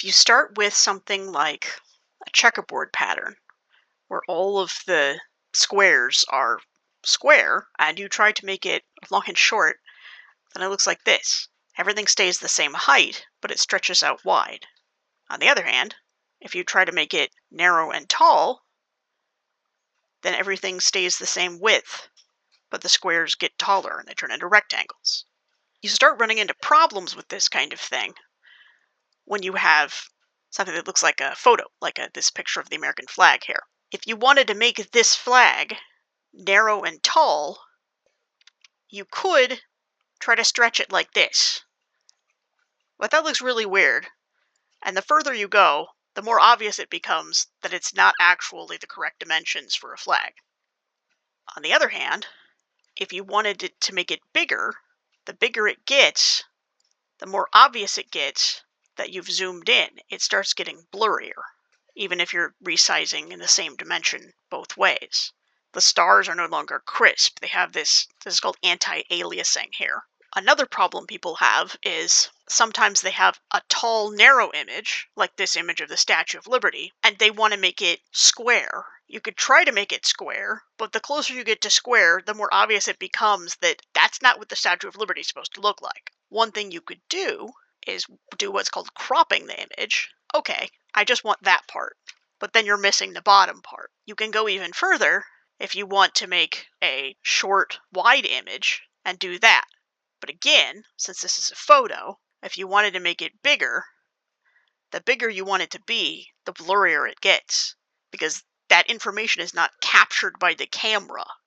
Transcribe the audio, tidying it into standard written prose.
If you start with something like a checkerboard pattern, where all of the squares are square, and you try to make it long and short, then it looks like this. Everything stays the same height, but it stretches out wide. On the other hand, if you try to make it narrow and tall, then everything stays the same width, but the squares get taller and they turn into rectangles. You start running into problems with this kind of thing when you have something that looks like a photo, like this picture of the American flag here. If you wanted to make this flag narrow and tall, you could try to stretch it like this. But that looks really weird, and the further you go, the more obvious it becomes that it's not actually the correct dimensions for a flag. On the other hand, if you wanted it to make it bigger, the bigger it gets, the more obvious it gets that you've zoomed in. It starts getting blurrier, even if you're resizing in the same dimension both ways. The stars are no longer crisp. They have this is called anti-aliasing here. Another problem people have is sometimes they have a tall, narrow image, like this image of the Statue of Liberty, and they want to make it square. You could try to make it square, but the closer you get to square, the more obvious it becomes that that's not what the Statue of Liberty is supposed to look like. One thing you could do is do what's called cropping the image. Okay, I just want that part, but then you're missing the bottom part. You can go even further if you want to make a short, wide image and do that. But again, since this is a photo, if you wanted to make it bigger, the bigger you want it to be, the blurrier it gets, because that information is not captured by the camera.